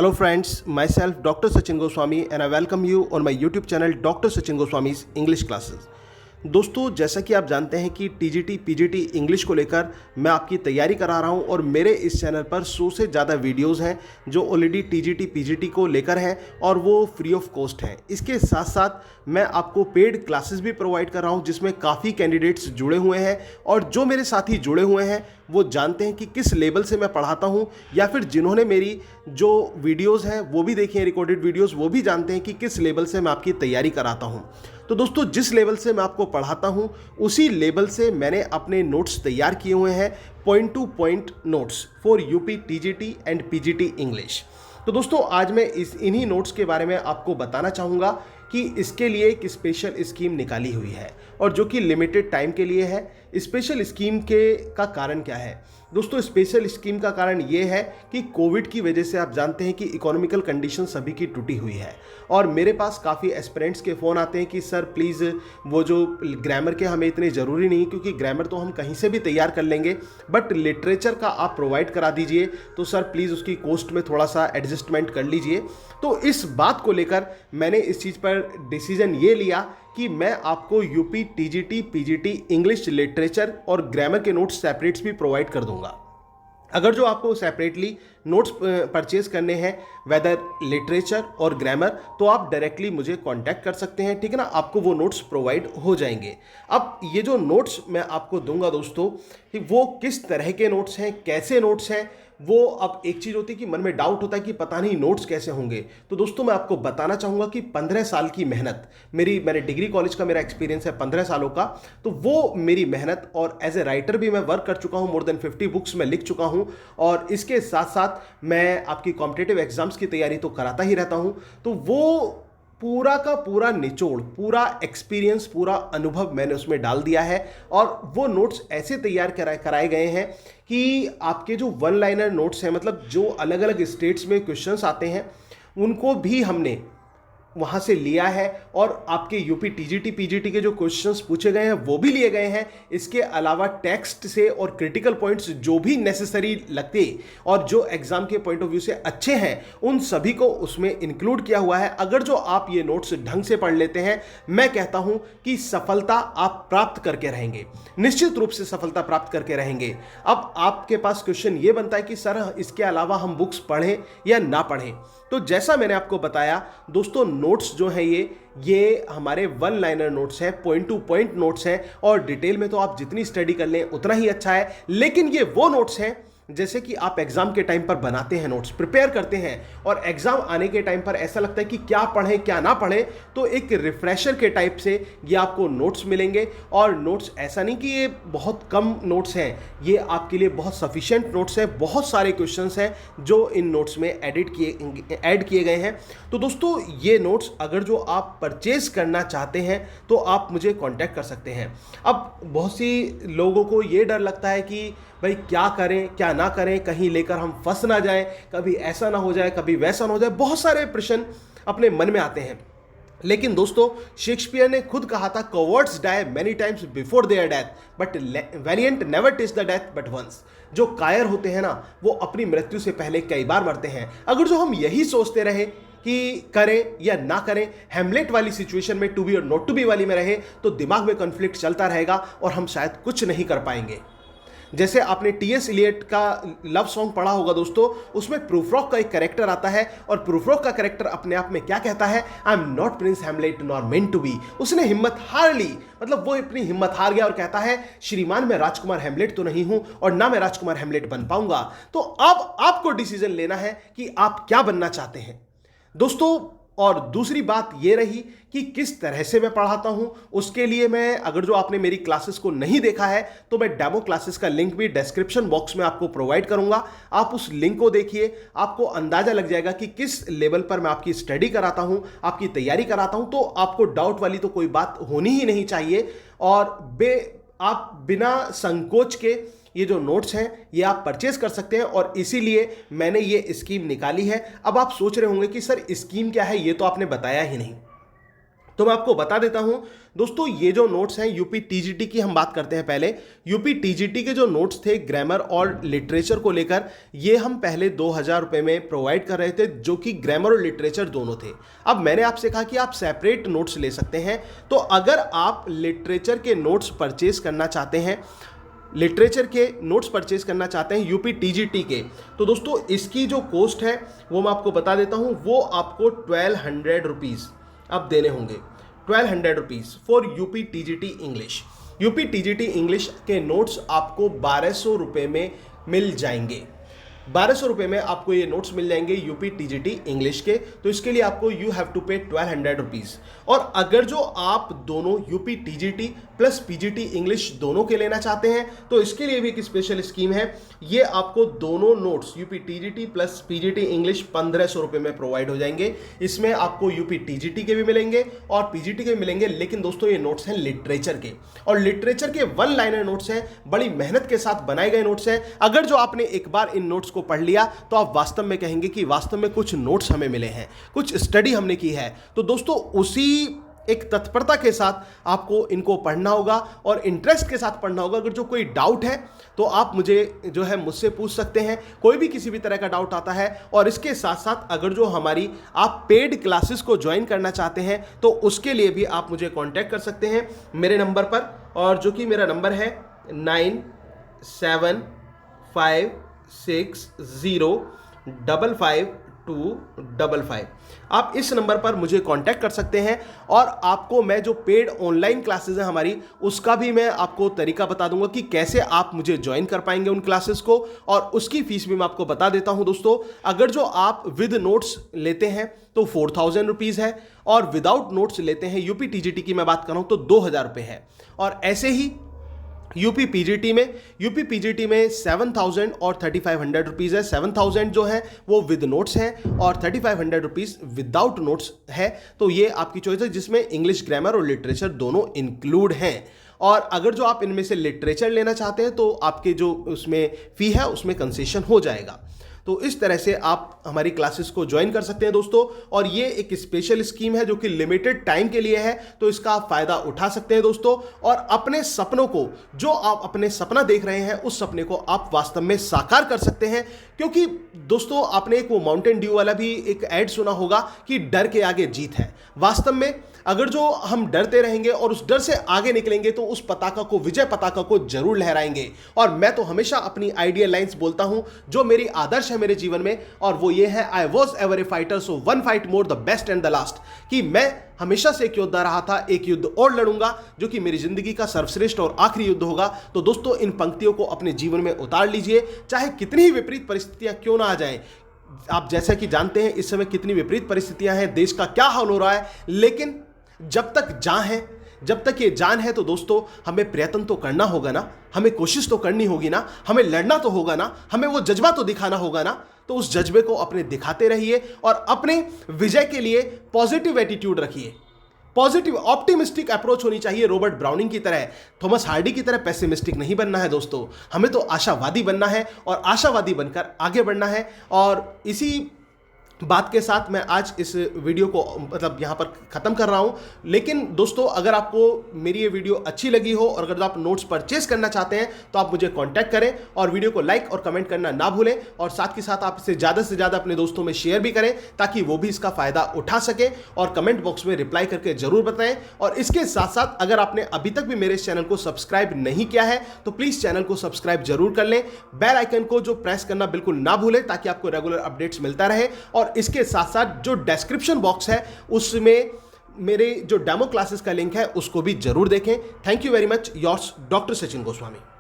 Hello friends, myself Dr. Sachin Goswami and I welcome you on my YouTube channel Dr. Sachin Goswami's English Classes। दोस्तों, जैसा कि आप जानते हैं कि टीजीटी पीजीटी इंग्लिश को लेकर मैं आपकी तैयारी करा रहा हूं और मेरे इस चैनल पर 100 से ज़्यादा वीडियोस हैं जो ऑलरेडी टीजीटी पीजीटी को लेकर हैं और वो फ्री ऑफ कॉस्ट हैं। इसके साथ साथ मैं आपको पेड क्लासेस भी प्रोवाइड कर रहा हूं जिसमें काफ़ी कैंडिडेट्स जुड़े हुए हैं और जो मेरे साथी जुड़े हुए हैं वो जानते हैं कि किस लेवल से मैं पढ़ाता हूं, या फिर जिन्होंने मेरी जो वीडियोस हैं वो भी देखी हैं, रिकॉर्डेड वीडियोस, वो भी जानते हैं कि किस लेवल से मैं आपकी तैयारी कराता हूं। तो दोस्तों, जिस लेवल से मैं आपको पढ़ाता हूं उसी लेवल से मैंने अपने नोट्स तैयार किए हुए हैं, point two point notes for UP TGT and PGT English. तो दोस्तों, आज मैं इन्हीं नोट्स के बारे में आपको बताना चाहूँगा कि इसके लिए एक स्पेशल स्कीम निकाली हुई है और जो कि लिमिटेड टाइम के लिए है। स्पेशल स्कीम का कारण क्या है दोस्तों? स्पेशल स्कीम का कारण ये है कि कोविड की वजह से आप जानते हैं कि इकोनॉमिकल कंडीशन सभी की टूटी हुई है और मेरे पास काफ़ी एस्पिरेंट्स के फ़ोन आते हैं कि सर प्लीज़ वो जो ग्रामर के हमें इतने ज़रूरी नहीं, क्योंकि ग्रामर तो हम कहीं से भी तैयार कर लेंगे, बट लिटरेचर का आप प्रोवाइड करा दीजिए तो सर प्लीज़ उसकी कॉस्ट में थोड़ा सा एडजस्टमेंट कर लीजिए। तो इस बात को लेकर मैंने इस चीज़ पर डिसीजन ये लिया कि मैं आपको UP TGT PGT English literature और ग्रामर के नोट्स सेपरेट्स भी प्रोवाइड कर दूंगा। अगर जो आपको सेपरेटली नोट्स परचेज करने हैं वेदर लिटरेचर और ग्रामर, तो आप डायरेक्टली मुझे कांटेक्ट कर सकते हैं, ठीक है ना। आपको वो नोट्स प्रोवाइड हो जाएंगे। अब ये जो नोट्स मैं आपको दूंगा दोस्तों, कि वो किस तरह के नोट्स हैं, कैसे नोट्स हैं, वो अब एक चीज़ होती है कि मन में डाउट होता है कि पता नहीं नोट्स कैसे होंगे। तो दोस्तों, मैं आपको बताना चाहूँगा कि 15 साल की मेहनत, मेरे डिग्री कॉलेज का मेरा एक्सपीरियंस है 15 सालों का, तो वो मेरी मेहनत, और एज ए राइटर भी मैं वर्क कर चुका हूँ, मोर देन 50 बुक्स मैं लिख चुका हूँ, और इसके साथ साथ मैं आपकी कॉम्पिटिटिव एग्जाम्स की तैयारी तो कराता ही रहता हूँ। तो वो पूरा का पूरा निचोड़, पूरा एक्सपीरियंस, पूरा अनुभव मैंने उसमें डाल दिया है और वो नोट्स ऐसे तैयार कराए गए हैं कि आपके जो वन लाइनर नोट्स हैं, मतलब जो अलग अलग स्टेट्स में क्वेश्चंस आते हैं उनको भी हमने वहाँ से लिया है और आपके यूपी टीजीटी पीजीटी के जो क्वेश्चंस पूछे गए हैं वो भी लिए गए हैं। इसके अलावा टेक्स्ट से और क्रिटिकल पॉइंट्स जो भी नेसेसरी लगते और जो एग्जाम के पॉइंट ऑफ व्यू से अच्छे हैं उन सभी को उसमें इंक्लूड किया हुआ है। अगर जो आप ये नोट्स ढंग से पढ़ लेते हैं, मैं कहता हूं कि सफलता आप प्राप्त करके रहेंगे, निश्चित रूप से सफलता प्राप्त करके रहेंगे। अब आपके पास क्वेश्चन ये बनता है कि सर इसके अलावा हम बुक्स पढ़ें या ना पढ़ें। तो जैसा मैंने आपको बताया दोस्तों, नोट्स जो हैं ये हमारे वन लाइनर नोट्स हैं, पॉइंट टू पॉइंट नोट्स हैं, और डिटेल में तो आप जितनी स्टडी कर लें उतना ही अच्छा है। लेकिन ये वो नोट्स हैं जैसे कि आप एग्जाम के टाइम पर बनाते हैं, नोट्स प्रिपेयर करते हैं और एग्जाम आने के टाइम पर ऐसा लगता है कि क्या पढ़ें क्या ना पढ़ें, तो एक रिफ्रेशर के टाइप से ये आपको नोट्स मिलेंगे। और नोट्स ऐसा नहीं कि ये बहुत कम नोट्स हैं, ये आपके लिए बहुत सफिशिएंट नोट्स हैं। बहुत सारे क्वेश्चंस हैं जो इन नोट्स में ऐड किए गए हैं। तो दोस्तों, ये नोट्स अगर जो आप परचेज करना चाहते हैं तो आप मुझे कॉन्टैक्ट कर सकते हैं। अब बहुत सी लोगों को ये डर लगता है कि भाई क्या करें क्या ना करें, कहीं लेकर हम फंस ना जाएं, कभी ऐसा ना हो जाए, कभी वैसा ना हो जाए, बहुत सारे प्रश्न अपने मन में आते हैं। लेकिन दोस्तों, शेक्सपियर ने खुद कहा था, cowards die many times before their death but valiant never taste the death but once. जो कायर होते हैं ना, वो अपनी मृत्यु से पहले कई बार मरते हैं। अगर जो हम यही सोचते रहे कि करें या ना करें, हैमलेट वाली सिचुएशन में, टू बी और नॉट टू बी वाली में रहे, तो दिमाग में कॉन्फ्लिक्ट चलता रहेगा और हम शायद कुछ नहीं कर पाएंगे। जैसे आपने टी.एस. इलियट का लव सॉन्ग पढ़ा होगा दोस्तों, उसमें प्रूफरॉक का एक कैरेक्टर आता है और प्रूफरॉक का कैरेक्टर अपने आप में क्या कहता है, I am not Prince Hamlet nor meant to be. उसने हिम्मत हार ली, मतलब वो अपनी हिम्मत हार गया और कहता है, श्रीमान मैं राजकुमार हैमलेट तो नहीं हूं और ना मैं राजकुमार हैमलेट बन पाऊंगा। तो अब आपको डिसीजन लेना है कि आप क्या बनना चाहते हैं दोस्तों। और दूसरी बात ये रही कि किस तरह से मैं पढ़ाता हूं, उसके लिए मैं, अगर जो आपने मेरी क्लासेस को नहीं देखा है तो मैं डेमो क्लासेस का लिंक भी डिस्क्रिप्शन बॉक्स में आपको प्रोवाइड करूंगा। आप उस लिंक को देखिए, आपको अंदाजा लग जाएगा कि किस लेवल पर मैं आपकी स्टडी कराता हूं, आपकी तैयारी कराता हूं। तो आपको डाउट वाली तो कोई बात होनी ही नहीं चाहिए और आप बिना संकोच के ये जो नोट्स हैं ये आप परचेज कर सकते हैं और इसीलिए मैंने ये स्कीम निकाली है। अब आप सोच रहे होंगे कि सर स्कीम क्या है, ये तो आपने बताया ही नहीं। तो मैं आपको बता देता हूं दोस्तों, ये जो नोट्स हैं यूपी टीजीटी की हम बात करते हैं। पहले यूपी टीजीटी के जो नोट्स थे ग्रामर और लिटरेचर को लेकर, ये हम पहले 2000 रुपये में प्रोवाइड कर रहे थे, जो कि ग्रामर और लिटरेचर दोनों थे। अब मैंने आपसे कहा कि आप सेपरेट नोट्स ले सकते हैं। तो अगर आप लिटरेचर के नोट्स परचेज करना चाहते हैं, यूपी टीजीटी के, तो दोस्तों इसकी जो कॉस्ट है वो मैं आपको बता देता हूं, वो आपको 1200 रुपीज़ अब देने होंगे। 1200 rupees for UP TGT English. UP TGT English के नोट्स आपको 1200 रुपये में मिल जाएंगे। 1200 रुपये में आपको ये नोट्स मिल जाएंगे यूपी टीजीटी इंग्लिश के। तो इसके लिए आपको यू हैव टू पे 1200 रुपीज़। और अगर जो आप दोनों UP TGT plus PGT English दोनों के लेना चाहते हैं, तो इसके लिए भी एक स्पेशल स्कीम है। ये आपको दोनों notes UP TGT plus PGT English 1500 रुपये में प्रोवाइड हो जाएंगे। इसमें आपको यूपी टीजीटी के भी मिलेंगे और पीजीटी के भी मिलेंगे। लेकिन दोस्तों ये नोट्स हैं लिटरेचर के, और लिटरेचर के 1 लाइनर नोट्स हैं, बड़ी मेहनत के साथ बनाए गए नोट्स हैं। अगर जो आपने एक बार इन नोट्स को पढ़ लिया तो आप वास्तव में कहेंगे कि वास्तव में कुछ नोट्स हमें मिले हैं, कुछ स्टडी हमने की है। तो दोस्तों उसी एक तत्परता के साथ आपको इनको पढ़ना होगा और इंटरेस्ट के साथ पढ़ना होगा। अगर जो कोई डाउट है तो आप मुझसे पूछ सकते हैं, कोई भी किसी भी तरह का डाउट आता है। और इसके साथ साथ अगर जो हमारी आप पेड क्लासेस को ज्वाइन करना चाहते हैं तो उसके लिए भी आप मुझे कांटेक्ट कर सकते हैं मेरे नंबर पर, और जो कि मेरा नंबर है 9756055255। आप इस नंबर पर मुझे कांटेक्ट कर सकते हैं। और आपको मैं जो पेड ऑनलाइन क्लासेस हैं हमारी, उसका भी मैं आपको तरीका बता दूंगा कि कैसे आप मुझे ज्वाइन कर पाएंगे उन क्लासेस को, और उसकी फीस भी मैं आपको बता देता हूं दोस्तों। अगर जो आप विद नोट्स लेते हैं तो 4000 रुपीज़ है, और विदाउट नोट्स लेते हैं यूपी टीजीटी की मैं बात कर रहा हूं तो 2000 रुपये है। और ऐसे ही यूपी पीजीटी में 7000 और 3500 रुपीज़ है। 7000 जो है वो विद नोट्स है और 3500 रुपीज़ विदाउट नोट्स है। तो ये आपकी चॉइस है, जिसमें इंग्लिश ग्रामर और लिटरेचर दोनों इंक्लूड हैं। और अगर जो आप इनमें से लिटरेचर लेना चाहते हैं तो आपके जो उसमें फ़ी है उसमें कंसेशन हो जाएगा। तो इस तरह से आप हमारी क्लासेस को ज्वाइन कर सकते हैं दोस्तों। और ये एक स्पेशल स्कीम है जो कि लिमिटेड टाइम के लिए है, तो इसका आप फायदा उठा सकते हैं दोस्तों। और अपने सपनों को, जो आप अपने सपना देख रहे हैं, उस सपने को आप वास्तव में साकार कर सकते हैं। क्योंकि दोस्तों आपने एक वो माउंटेन ड्यू वाला भी एक ऐड सुना होगा कि डर के आगे जीत है। वास्तव में अगर जो हम डरते रहेंगे और उस डर से आगे निकलेंगे तो उस पताका को, विजय पताका को जरूर लहराएंगे। और मैं तो हमेशा अपनी आइडियल लाइंस बोलता हूं जो मेरी आदर्श है मेरे जीवन में, और वो ये है, I was ever A fighter so one fight more, the best and the last. कि मैं हमेशा से एक योद्धा रहा था, एक युद्ध और लड़ूंगा जो कि मेरी जिंदगी का सर्वश्रेष्ठ और आखिरी युद्ध होगा। तो दोस्तों इन पंक्तियों को अपने जीवन में उतार लीजिए, चाहे कितनी ही विपरीत परिस्थितियां क्यों ना आ जाएं। आप जैसा कि जानते हैं इस समय कितनी विपरीत परिस्थितियां हैं, देश का क्या हाल हो रहा है, लेकिन जब तक ये जान है तो दोस्तों हमें प्रयत्न तो करना होगा ना, हमें कोशिश तो करनी होगी ना, हमें लड़ना तो होगा ना, हमें वो जज्बा तो दिखाना होगा ना। तो उस जज्बे को अपने दिखाते रहिए और अपने विजय के लिए पॉजिटिव एटीट्यूड रखिए। पॉजिटिव ऑप्टिमिस्टिक अप्रोच होनी चाहिए, रॉबर्ट ब्राउनिंग की तरह, थॉमस हार्डी की तरह पेसिमिस्टिक नहीं बनना है दोस्तों। हमें तो आशावादी बनना है और आशावादी बनकर आगे बढ़ना है। और इसी बात के साथ मैं आज इस वीडियो को यहाँ पर ख़त्म कर रहा हूँ। लेकिन दोस्तों अगर आपको मेरी ये वीडियो अच्छी लगी हो और अगर आप नोट्स परचेज करना चाहते हैं तो आप मुझे कांटेक्ट करें और वीडियो को लाइक और कमेंट करना ना भूलें। और साथ के साथ आप इसे ज़्यादा से ज़्यादा अपने दोस्तों में शेयर भी करें ताकि वो भी इसका फ़ायदा उठा सकें। और कमेंट बॉक्स में रिप्लाई करके ज़रूर बताएं। और इसके साथ साथ अगर आपने अभी तक भी मेरे इस चैनल को सब्सक्राइब नहीं किया है तो प्लीज़ चैनल को सब्सक्राइब जरूर कर लें। बेल आइकन को जो प्रेस करना बिल्कुल ना भूलें ताकि आपको रेगुलर अपडेट्स मिलता रहे। और इसके साथ साथ जो डिस्क्रिप्शन बॉक्स है उसमें मेरे जो डेमो क्लासेस का लिंक है उसको भी जरूर देखें। Thank you very much, yours doctor Sachin Goswami.